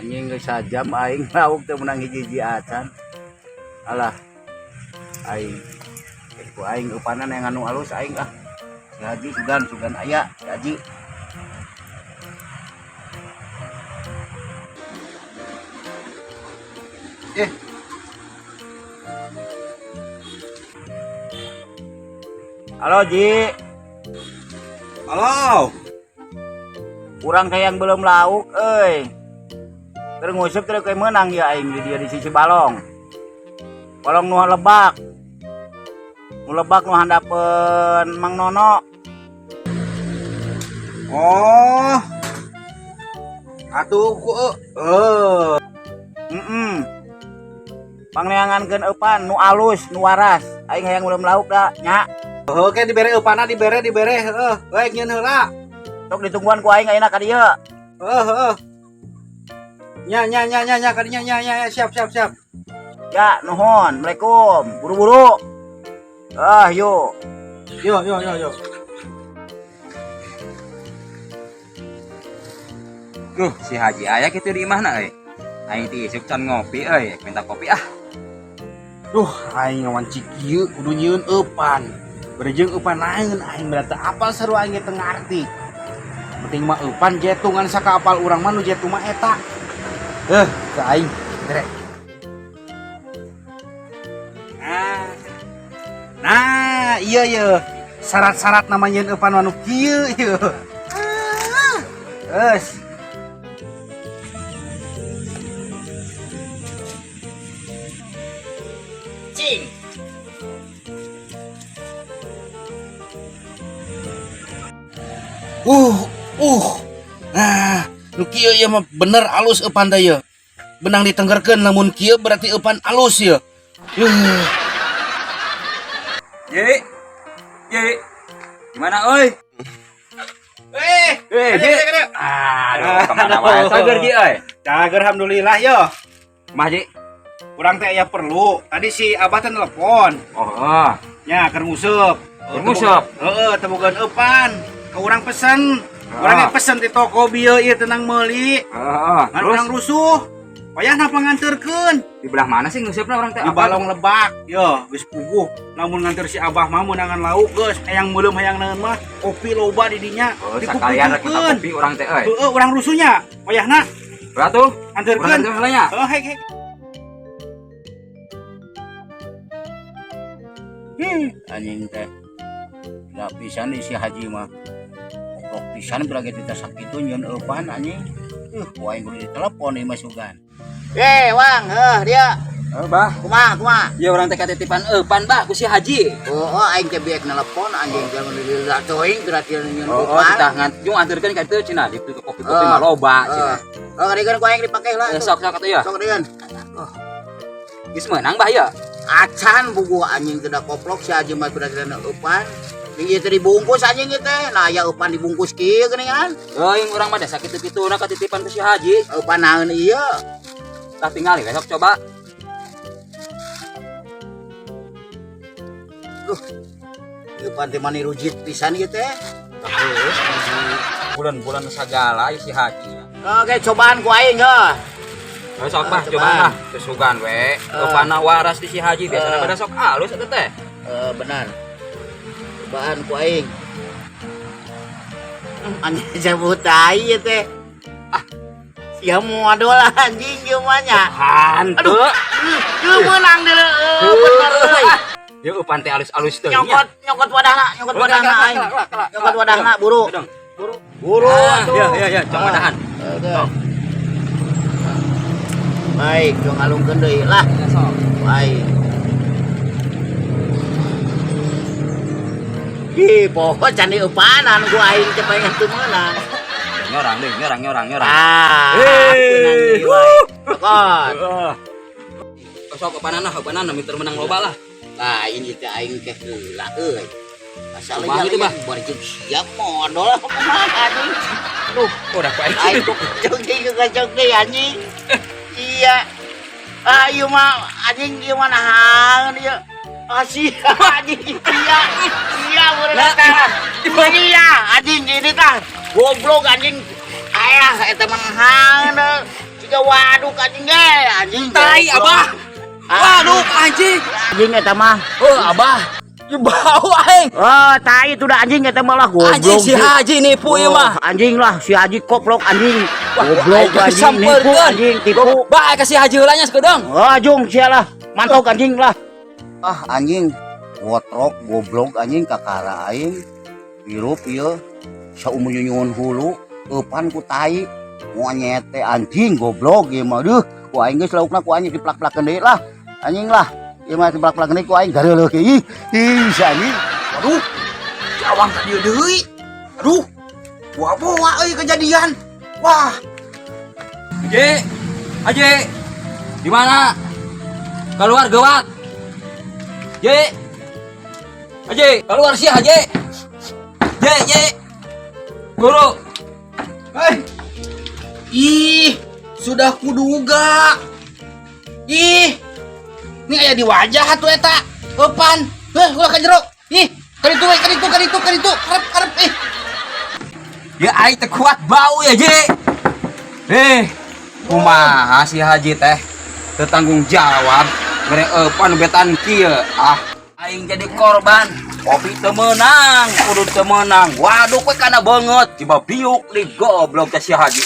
anjing geus sajam aing lauk teu menang hiji-hiji acan. Alah. Aing ku aing eupanan yang anu alus aing ah. Si Haji sugan aya, si Haji. Halo Ji. Halo. Kurang teh yang belum lauk euy. Keur nguseup teh kayak menang ya aing di dia di sisi balong. Balong nu lebak. Nu lebak nu handapeun Mang Nono. Oh. Atuh ku Pangneangankeun eupan nu alus, nu waras. Aing hayang belum lauk da nya. Oke dibere eupana dibere baik nyeun heula. Sok ditungguan ku aing ayeuna ka dieu. Nya kadinya nya siap. Ya, nuhun. Assalamualaikum. Buru-buru. Yuk. Yo. Si Haji aya kitu di imahna euy. Aing ti isuk can ngopi euy, minta kopi ah. Aing ngawanci kieu kudu nyieun eupan. Berejeung eupan lain aing berarti apal seru aing teu ngarti. Penting mah eupan jetungan saka apal urang mah nu jetu mah eta. Ke aing. Derek. Nah, iya. Syarat-syarat namanya eupan anu kieu ieu. Geus. Cing. Nah, nu kieu ieu mah bener alus eupan da ieu. Benang ditenggerkeun lamun kieu berarti eupan alus ieu. Ye. Gimana euy? Aduh, kemana wae sager Ji euy? Cager alhamdulillah yo. Mah Ji. Urang teh aya perlu. Tadi si Abah teh telepon. Oh. Nya keur nguseup. Heeh, teu bogaan eupan. Ka urang pesen. Urang pesen di toko bieu ieu tenang meuli. Heeh. Ngan urang rusuh. Payahna panganterkeun. Di belah mana sih ngusupna urang teh? Di balong lebak. Yo, geus puguh. Lamun nganter si Abah mah meunangan lauk geus hayang meuleuh hayang naon mah kopi loba di dinya. Oh, sakalian rek minta kopi urang teh euy. Heeh, urang rusuhnya. Payahna Beratuh, anterkeun. urang teh nya. Oh, hek. Anjing teh. Da pisan di si Haji mah. Goblok pisan berage kita sakitu nyieun eupan anjing. Ku aing kudu ditelepon ieu mah sugan. Wang, dia. Bah. Kumaha? Ya urang teh katitipan eupan bah ku si Haji. Aing teh biek nelepon anjing jangan dilihat teuing berarti nyieun Oh, kita nganjung anterkeun ka ditu cenah di kopi-kopi mah loba cenah. Kadikeun ku aing dipake lah. Sok atuh ya. Sok deun. Geus meunang bah ya. Acan buku anjing tidak koplok si Haji mah berarti eupan. Ieu teh dibungkus anjing ieu teh. Nah, aya eupan dibungkus kieu geuningan. Euy urang mah da sakitu-kituna katitipan ku si Haji. Eupan naeun ieu? Tah tingali besok coba. Eupan teh mani rujit pisan ieu teh. Terus bulan-bulan sagala si Haji. Oke, cobaan ku aing heuh. Sok bah coba lah sesugan we. Eupanna waras di si Haji biasana pada sok alus eta teh. Benar. Cobaan ku aing. Anjing cabut tai ieu teh. Sia modal anjing ieu mah nya. Hanteu. Ieu meunang deuleu bener euy. Ieu eupan teh alus-alus teh. Nyokot wadahna aing. Nyokot wadahna buru. Buru atuh. Ya, coba dahan. Baik, dong alungkeun deui lah. Baik. Pokok candi eupanan ku aing teh pengen teu meunang. Nyorang. Pokok. Sok eupanana minter menang loba lah. Lah ini teh aing teh heula euy. Masalahnya Kumaha itu, Bah? Barjing siap modal kumaha anjing. Aduh, Udah ku aing. aing kecok deui anjing. Iya. Ieu mah anjing ieu mah nahan ieu. Sia anjing iya. Iya bener tah. Iya anjing ini tah. Goblok anjing. Aya eta mah nahan. ke waduk anjing ge, anjing. Tai abah. Waduh anjing. Anjing eta mah. Abah. Ya bau aing. Oh, tai itu dah anjing eta mah lah goblok. Anjing si Haji nipu ieu mah. Anjing lah si Haji koplok anjing. Wah, Goblok aing anjing nipu sampeurkeun. anjing tipu. Bae ka si Haji heula nya sakedeung. Oh, jung sialah. Mantok anjing lah. Ah, anjing. Wotrok goblok anjing kakara aing. Hirup ieu saumur nyunyun hulu eupan ku tai. Monyet teh anjing goblok ieu mah deuh. Ku aing geus laukna ku anjing diplak-plakeun deui lah. Anjing lah. Ieu mah diplak-plakeun deui ku aing gareuleuh ke ih. Ih, si anjing. Waduh, jawang ka dieu deui. Aduh, boa-boa euy kejadian. Wah, Haji. Di mana? Keluar gawat. Haji, keluar si Haji. Guru. ih, sudah kuduga. Ih, ini aya di wajah atuh eta. Eupan. Ulah ka jero. Ih, kaditu we, kaditu. Karep ih. Ya aing teh kuat bau ya, Ji. Kumaha si Haji teh? Teu tanggung jawab. Mere eupan betan kieu. Aing jadi korban. Kopi teu meunang, kudu teu meunang. Waduh, kowe kana beungeut. Coba biuk di goblok teh si Haji.